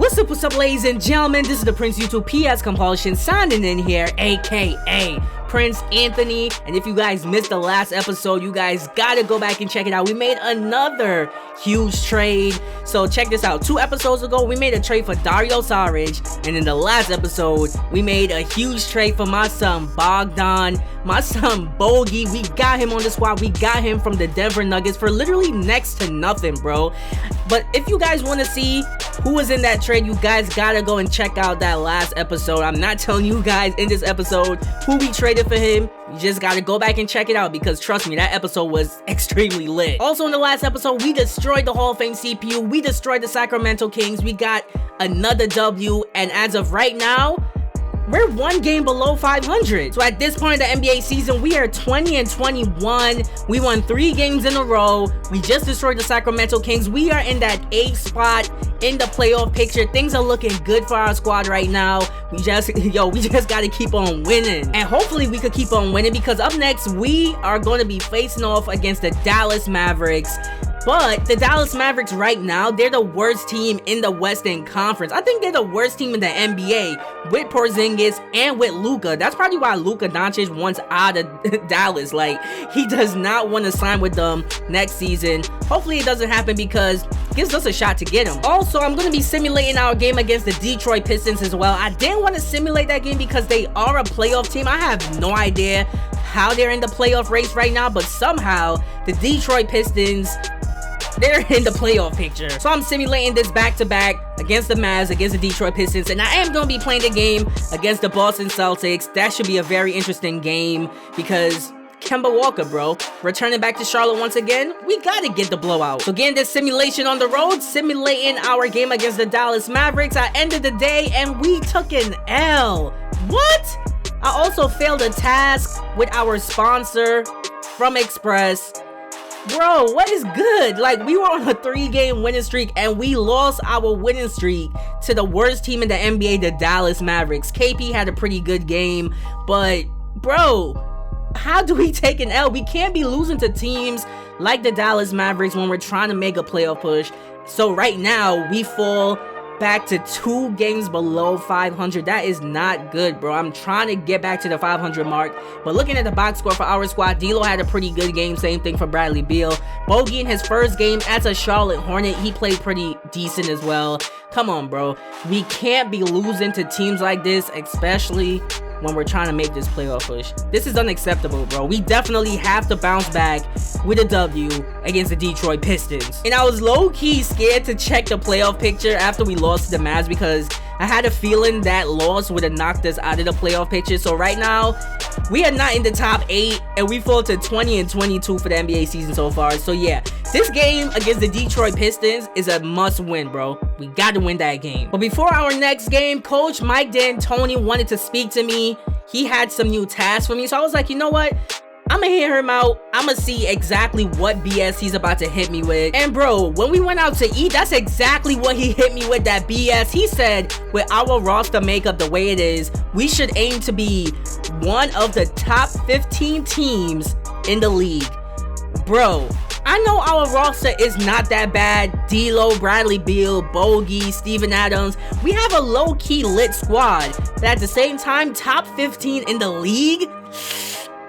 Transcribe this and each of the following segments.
What's up, ladies and gentlemen? This is the Prince YouTube PS Compulsion signing in here, aka Prince Anthony. And if you guys missed the last episode, you guys gotta go back and check it out. We made another huge trade. So check this out. 2 episodes ago, we made a trade for Dario Saric. And in the last episode, we made a huge trade for my son Bogdan, my son Bogey. We got him on the squad. We got him from the Denver Nuggets for literally next to nothing, bro. But if you guys want to see who was in that trade, you guys gotta go and check out that last episode. I'm not telling you guys in this episode who we traded for him. You just gotta go back and check it out, because trust me, that episode was extremely lit. Also in the last episode, we destroyed the Hall of Fame CPU. We destroyed the Sacramento Kings. We got another W, and as of right now, we're 1 game below 500. So at this point in the NBA season, we are 20-21. We won 3 games in a row. We just destroyed the Sacramento Kings. We are in that 8th spot in the playoff picture. Things are looking good for our squad right now. We just gotta keep on winning. And hopefully we could keep on winning, because up next, we are going to be facing off against the Dallas Mavericks. But the Dallas Mavericks right now, they're the worst team in the Western Conference. I think they're the worst team in the NBA with Porzingis and with Luka. That's probably why Luka Doncic wants out of Dallas. Like, he does not want to sign with them next season. Hopefully it doesn't happen, because it gives us a shot to get him. Also, I'm going to be simulating our game against the Detroit Pistons as well. I didn't want to simulate that game because they are a playoff team. I have no idea how they're in the playoff race right now, but somehow the Detroit Pistons, they're in the playoff picture. So I'm simulating this back-to-back against the Mavs, against the Detroit Pistons, and I am going to be playing the game against the Boston Celtics. That should be a very interesting game, because Kemba Walker, bro, returning back to Charlotte once again, we gotta get the blowout. So again, this simulation on the road, simulating our game against the Dallas Mavericks. I ended the day and we took an L. What? I also failed a task with our sponsor from Express. Bro, what is good? Like, we were on a 3-game winning streak and we lost our winning streak to the worst team in the NBA, the Dallas Mavericks. KP had a pretty good game, but bro, how do we take an L? We can't be losing to teams like the Dallas Mavericks when we're trying to make a playoff push. So right now, we fall back to 2 games below 500. That is not good, bro. I'm trying to get back to the 500 mark, but looking at the box score for our squad, D'Lo had a pretty good game. Same thing for Bradley Beal. Bogey in his first game as a Charlotte Hornet, he played pretty decent as well. Come on, bro. We can't be losing to teams like this, especially when we're trying to make this playoff push. This is unacceptable, bro. We definitely have to bounce back with a W against the Detroit Pistons. And I was low-key scared to check the playoff picture after we lost to the Mavs, because I had a feeling that loss would have knocked us out of the playoff picture. So right now, we are not in the top 8, and we fall to 20-22 for the NBA season so far. So yeah, this game against the Detroit Pistons is a must-win, bro. We got to win that game. But before our next game, Coach Mike D'Antoni wanted to speak to me. He had some new tasks for me, so I was like, you know what? I'm gonna hear him out. I'm gonna see exactly what BS he's about to hit me with. And bro, when we went out to eat, that's exactly what he hit me with, that BS. He said, with our roster makeup the way it is, we should aim to be one of the top 15 teams in the league. Bro, I know our roster is not that bad. D'Lo, Bradley Beal, Bogey, Steven Adams. We have a low-key lit squad, but at the same time, top 15 in the league?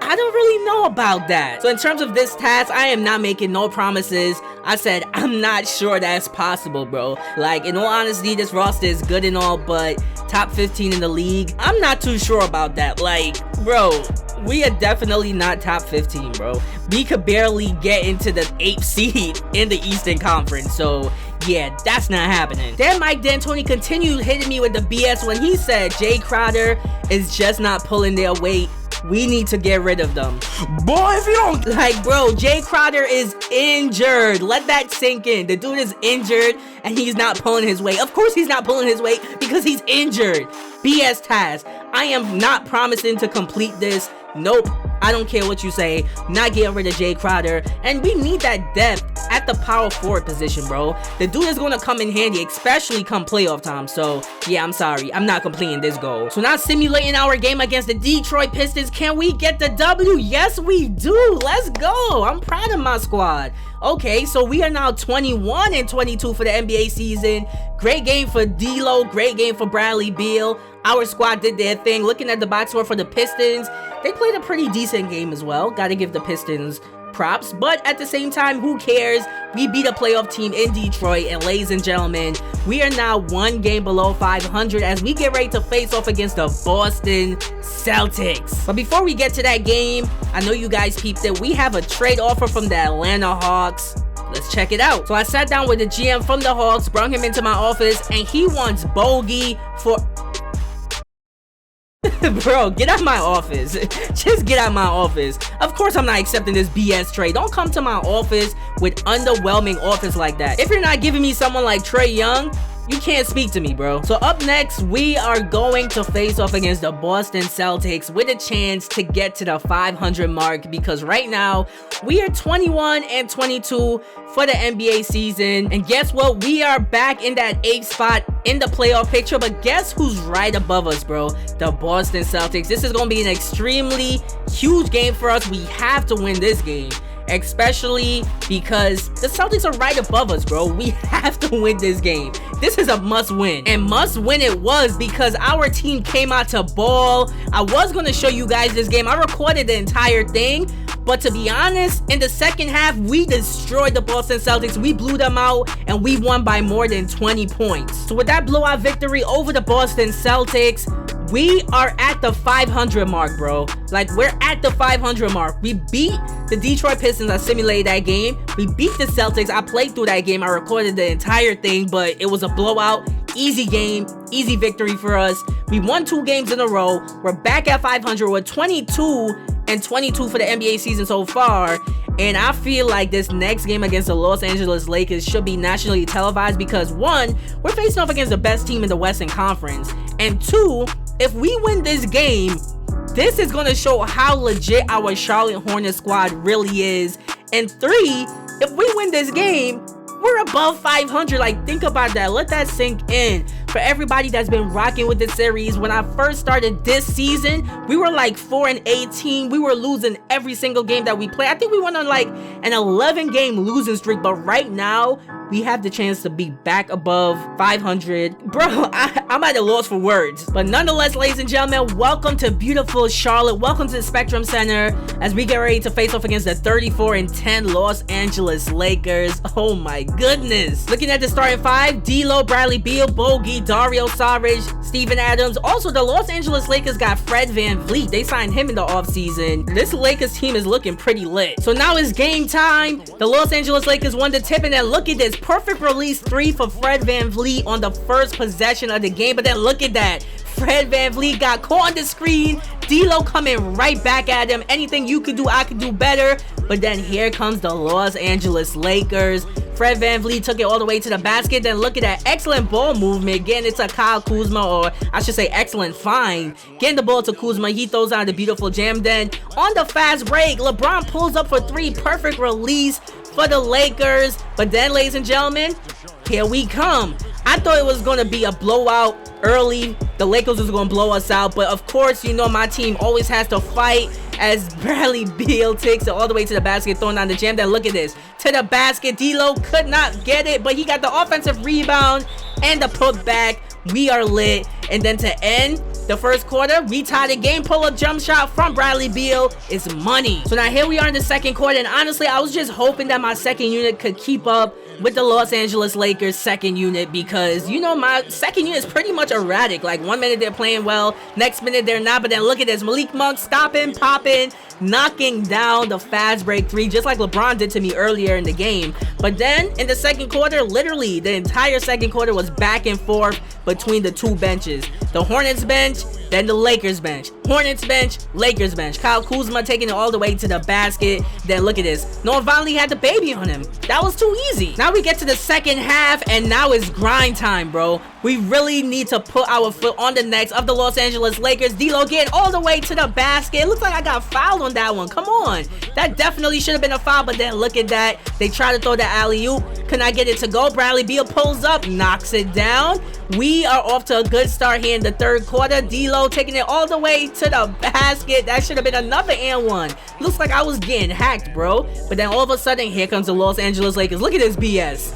I don't really know about that. So in terms of this task, I am not making no promises. I said, I'm not sure that's possible, bro. Like, in all honesty, this roster is good and all, but top 15 in the league, I'm not too sure about that. Like, bro, we are definitely not top 15, bro. We could barely get into the 8th seed in the Eastern Conference. So yeah, that's not happening. Then Mike D'Antoni continued hitting me with the BS when he said Jay Crowder is just not pulling their weight. We need to get rid of them. Boy, if you don't... Like, bro, Jay Crowder is injured. Let that sink in. The dude is injured and he's not pulling his weight. Of course he's not pulling his weight, because he's injured. BS task. I am not promising to complete this. Nope. I don't care what you say. Not getting rid of Jay Crowder. And we need that depth at the power forward position, bro. The dude is going to come in handy, especially come playoff time. So, yeah, I'm sorry. I'm not completing this goal. So now simulating our game against the Detroit Pistons. Can we get the W? Yes, we do. Let's go. I'm proud of my squad. Okay, so we are now 21-22 for the NBA season. Great game for D'Lo. Great game for Bradley Beal. Our squad did their thing. Looking at the box score for the Pistons, they played a pretty decent game as well. Gotta give the Pistons props, but at the same time, who cares? We beat a playoff team in Detroit, and ladies and gentlemen, we are now one game below 500 as we get ready to face off against the Boston Celtics. But before we get to that game, I know you guys peeped it. We have a trade offer from the Atlanta Hawks. Let's check it out. So I sat down with the GM from the Hawks, brought him into my office, and he wants Bogey for... Bro, get out of my office. Just get out of my office. Of course I'm not accepting this BS trade. Don't come to my office with underwhelming offers like that. If you're not giving me someone like Trae Young, you can't speak to me, bro. So up next, we are going to face off against the Boston Celtics with a chance to get to the 500 mark, because right now we are 21-22 for the NBA season. And guess what? We are back in that 8th spot in the playoff picture. But guess who's right above us, bro? The Boston Celtics. This is going to be an extremely huge game for us. We have to win this game, especially because the Celtics are right above us, bro. We have to win this game. This is a must win, and must win it was, because our team came out to ball. I was going to show you guys this game. I recorded the entire thing, but to be honest, in the second half, we destroyed the Boston Celtics. We blew them out, and we won by more than 20 points. So with that blowout victory over the Boston Celtics, we are at the 500 mark, bro. Like, we're at the 500 mark. We beat the Detroit Pistons. I simulated that game. We beat the Celtics. I played through that game. I recorded the entire thing, but it was a blowout. Easy game, easy victory for us. We won 2 games in a row. We're back at 500. We're 22-22 for the NBA season so far. And I feel like this next game against the Los Angeles Lakers should be nationally televised, because 1, we're facing off against the best team in the Western Conference, and 2, if we win this game, this is going to show how legit our Charlotte Hornets squad really is. And 3, if we win this game, we're above 500. Like, think about that. Let that sink in. For everybody that's been rocking with this series, when I first started this season, we were like 4-18. We were losing every single game that we played. I think we went on like an 11-game losing streak, but right now, we have the chance to be back above 500. Bro, I'm at a loss for words. But nonetheless, ladies and gentlemen, welcome to beautiful Charlotte. Welcome to the Spectrum Center as we get ready to face off against the 34-10 Los Angeles Lakers. Oh my goodness. Looking at the starting 5, D'Lo, Bradley Beal, Bogey, Dario Saric, Steven Adams. Also, the Los Angeles Lakers got Fred VanVleet. They signed him in the offseason. This Lakers team is looking pretty lit. So now it's game time. The Los Angeles Lakers won the tip, and then look at this. Perfect release 3 for Fred VanVleet on the first possession of the game. But then look at that. Fred VanVleet got caught on the screen. D'Lo coming right back at him. Anything you could do, I could do better. But then here comes the Los Angeles Lakers. Fred VanVleet took it all the way to the basket. Then look at that excellent ball movement. Getting it to Kyle Kuzma, or I should say excellent find. Getting the ball to Kuzma. He throws out the beautiful jam. Then on the fast break, LeBron pulls up for 3. Perfect release for the Lakers. But then, ladies and gentlemen, here we come. I thought it was going to be a blowout early. The Lakers was going to blow us out. But of course, you know my team always has to fight, as Bradley Beal takes it all the way to the basket, throwing down the jam. Then look at this. To the basket. D'Lo could not get it, but he got the offensive rebound and the putback. We are lit. And then to end the first quarter, we tied the game. Pull-up jump shot from Bradley Beal is money. So now here we are in the second quarter, and honestly, I was just hoping that my second unit could keep up with the Los Angeles Lakers second unit, because you know my second unit is pretty much erratic. Like, 1 minute they're playing well, next minute they're not. But then look at this. Malik Monk stopping, popping, knocking down the fast break 3, just like LeBron did to me earlier in the game. But then in the second quarter, literally the entire second quarter was back and forth between the two benches. The Hornets bench, then the Lakers bench. Hornets bench, Lakers bench. Kyle Kuzma taking it all the way to the basket. Then look at this. Noah Vonleh had the baby on him. That was too easy. Now we get to the second half, and now it's grind time, bro. We really need to put our foot on the necks of the Los Angeles Lakers. D'Lo getting all the way to the basket. It looks like I got fouled on that one. Come on. That definitely should have been a foul, but then look at that. They try to throw the alley-oop. Can I get it to go? Bradley Beal pulls up, knocks it down. We are off to a good start here in the third quarter. D'Lo taking it all the way to the basket. That should have been another and one. Looks like I was getting hacked, bro. But then all of a sudden, here comes the Los Angeles Lakers. Look at this BS.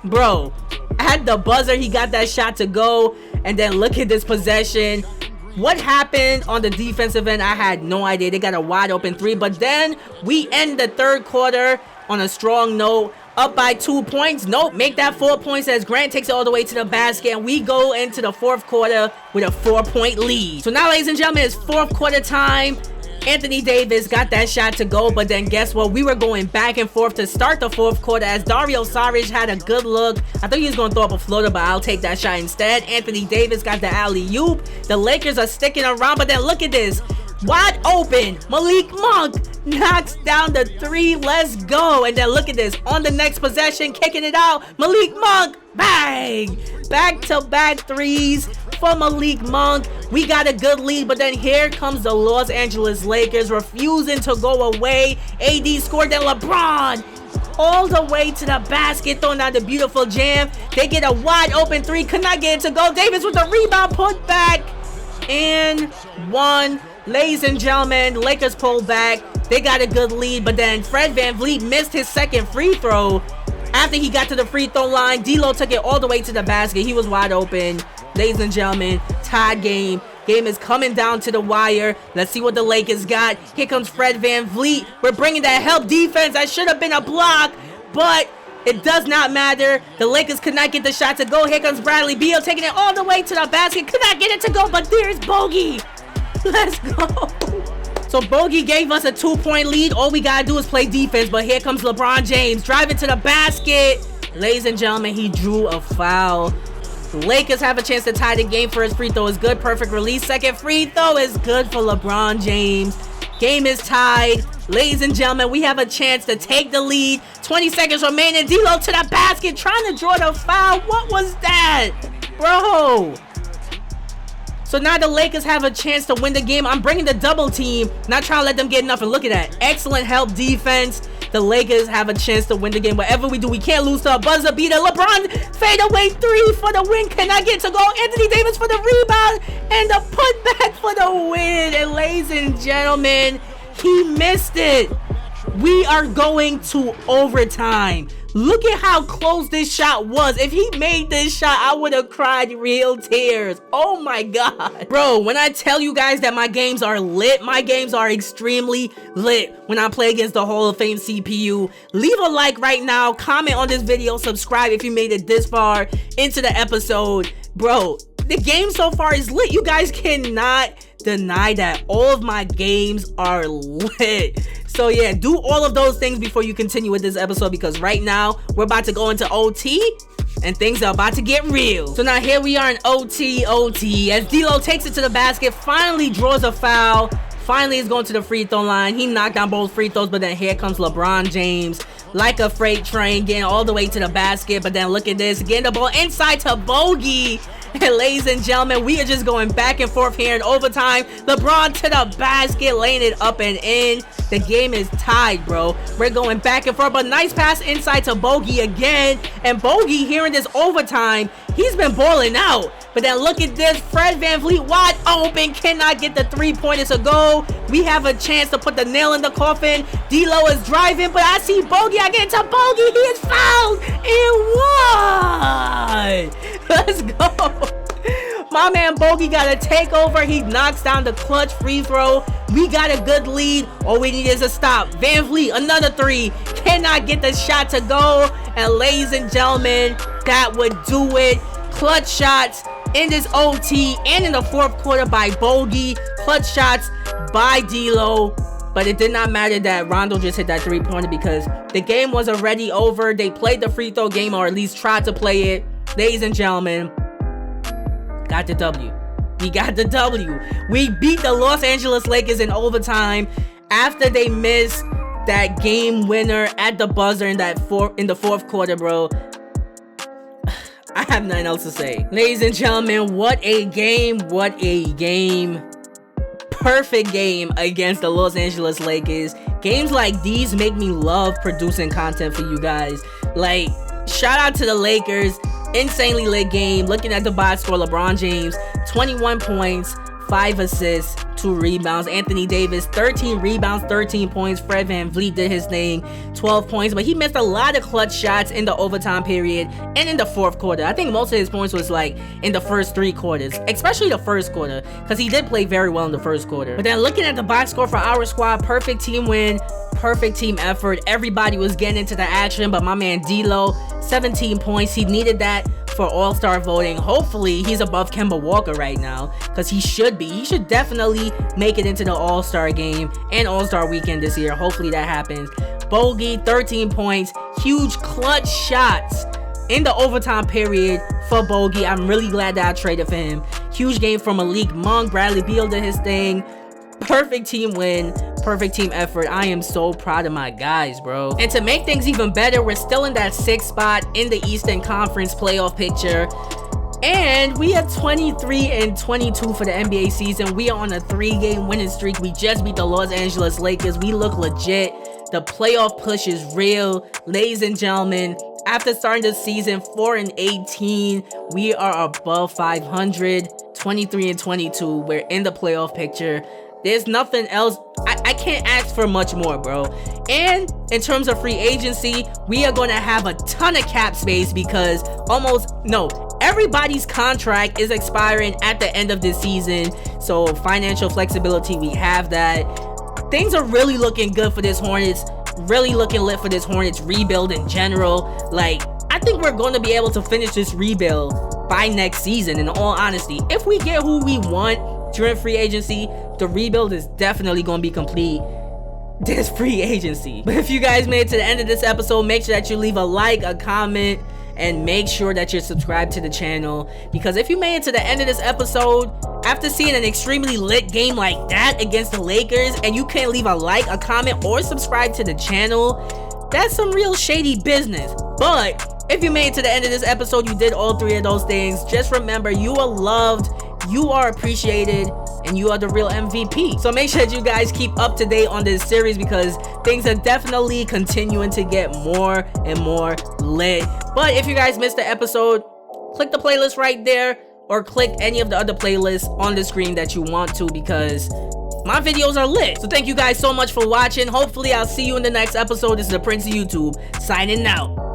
Bro, at the buzzer, he got that shot to go. And then look at this possession. What happened on the defensive end, I had no idea. They got a wide open three. But then we end the third quarter on a strong note. Up by 2 points. Nope, make that 4 points as Grant takes it all the way to the basket. And we go into the fourth quarter with a 4-point lead. So now, ladies and gentlemen, it's fourth quarter time. Anthony Davis got that shot to go, but then guess what? We were going back and forth to start the fourth quarter as Dario Saric had a good look. I thought he was going to throw up a floater, but I'll take that shot instead. Anthony Davis got the alley-oop. The Lakers are sticking around, but then look at this. Wide open. Malik Monk knocks down the three. Let's go. And then look at this. On the next possession, kicking it out. Malik Monk. Bang. Back-to-back threes for Malik Monk. We got a good lead, but then here comes the Los Angeles Lakers refusing to go away. AD scored, then LeBron all the way to the basket, throwing out the beautiful jam. They get a wide open three. Could not get it to go. Davis with the rebound, put back, and one. Ladies and gentlemen, Lakers pull back. They got a good lead, but then Fred VanVleet missed his second free throw. After he got to the free throw line, D'Lo took it all the way to the basket. He was wide open. Ladies and gentlemen, tied game. Game is coming down to the wire. Let's see what the Lakers got. Here comes Fred VanVleet. We're bringing that help defense. That should have been a block, but it does not matter. The Lakers could not get the shot to go. Here comes Bradley Beal taking it all the way to the basket. Could not get it to go, but there's Bogey. Let's go. So Bogey gave us a 2-point lead. All we gotta do is play defense, but here comes LeBron James driving to the basket. Ladies and gentlemen, he drew a foul. The Lakers have a chance to tie the game. First free throw is good. Perfect release. Second free throw is good for LeBron James. Game is tied. Ladies and gentlemen, we have a chance to take the lead. 20 seconds remaining. D'Lo to the basket, trying to draw the foul. What was that, bro? So now the Lakers have a chance to win the game. I'm bringing the double team, not trying to let them get nothing. Look at that. Excellent help defense. The Lakers have a chance to win the game. Whatever we do, we can't lose to a buzzer beater. LeBron fadeaway three for the win. Can I get to go? Anthony Davis for the rebound and the putback for the win. And ladies and gentlemen, he missed it. We are going to overtime. Look at how close this shot was. If he made this shot, I would have cried real tears. Oh my God. Bro, when I tell you guys that my games are lit, my games are extremely lit when I play against the Hall of Fame CPU. Leave a like right now. Comment on this video. Subscribe if you made it this far into the episode. Bro, the game so far is lit. You guys cannot deny that. All of my games are lit. So yeah, do all of those things before you continue with this episode, because right now we're about to go into OT and things are about to get real. So now here we are in OT as D'Lo takes it to the basket, finally draws a foul, finally is going to the free throw line. He knocked down both free throws, but then here comes LeBron James like a freight train, getting all the way to the basket. But then look at this, getting the ball inside to Bogey. And ladies and gentlemen, we are just going back and forth here in overtime. LeBron to the basket, laying it up and in. The game is tied, bro. We're going back and forth, but nice pass inside to Bogey again. And Bogey here in this overtime, he's been balling out. But then look at this, Fred VanVleet wide open, cannot get the three-pointers to go. We have a chance to put the nail in the coffin. D'Lo is driving, but I see Bogey. I get it to Bogey. He is fouled and one. Let's go. My man Bogey got a takeover. He knocks down the clutch free throw. We got a good lead. All we need is a stop. VanVleet, another three. Cannot get the shot to go. And ladies and gentlemen, that would do it. Clutch shots in this OT and in the fourth quarter by Bogey. Clutch shots by D'Lo. But it did not matter that Rondo just hit that 3-pointer because the game was already over. They played the free throw game, or at least tried to play it. Ladies and gentlemen, got the W. We got the W. We beat the Los Angeles Lakers in overtime after they missed that game winner at the buzzer in the fourth quarter, bro. I have nothing else to say. Ladies and gentlemen, what a game. What a game. Perfect game against the Los Angeles Lakers. Games like these make me love producing content for you guys. Like, shout out to the Lakers. Insanely lit game. Looking at the box score, LeBron James, 21 points, 5 assists, 2 rebounds. Anthony Davis, 13 rebounds, 13 points. Fred VanVleet did his thing, 12 points. But he missed a lot of clutch shots in the overtime period and in the fourth quarter. I think most of his points was like in the first 3 quarters, especially the first quarter, because he did play very well in the first quarter. But then looking at the box score for our squad, perfect team win, perfect team effort. Everybody was getting into the action, but my man D'Lo, 17 points. He needed that for All-Star voting. Hopefully he's above Kemba Walker right now, because he should be. He should definitely make it into the All-Star game and All-Star weekend this year. Hopefully that happens. Bogey, 13 points. Huge clutch shots in the overtime period for Bogey. I'm really glad that I traded for him. Huge game from Malik Monk. Bradley Beal did his thing. Perfect team win, perfect team effort. I am so proud of my guys, bro. And to make things even better, we're still in that 6th spot in the Eastern Conference playoff picture. And we are 23-22 for the NBA season. We are on a 3-game winning streak. We just beat the Los Angeles Lakers. We look legit. The playoff push is real. Ladies and gentlemen, after starting the season 4-18, we are above 500, 23-22. We're in the playoff picture. There's nothing else. I can't ask for much more, bro. And in terms of free agency, we are going to have a ton of cap space because everybody's contract is expiring at the end of this season. So financial flexibility, we have that. Things are really looking good for this Hornets. Really looking lit for this Hornets rebuild in general. Like, I think we're going to be able to finish this rebuild by next season, in all honesty. If we get who we want during free agency, the rebuild is definitely going to be complete this free agency. But if you guys made it to the end of this episode, make sure that you leave a like, a comment, and make sure that you're subscribed to the channel, because if you made it to the end of this episode after seeing an extremely lit game like that against the Lakers and you can't leave a like, a comment, or subscribe to the channel, that's some real shady business. But if you made it to the end of this episode, you did all 3 of those things, just remember, you are loved, you are appreciated, and you are the real MVP. So make sure that you guys keep up to date on this series, because things are definitely continuing to get more and more lit. But if you guys missed the episode, click the playlist right there, or click any of the other playlists on the screen that you want to, because my videos are lit. So thank you guys so much for watching. Hopefully I'll see you in the next episode. This is the Prince of YouTube, signing out.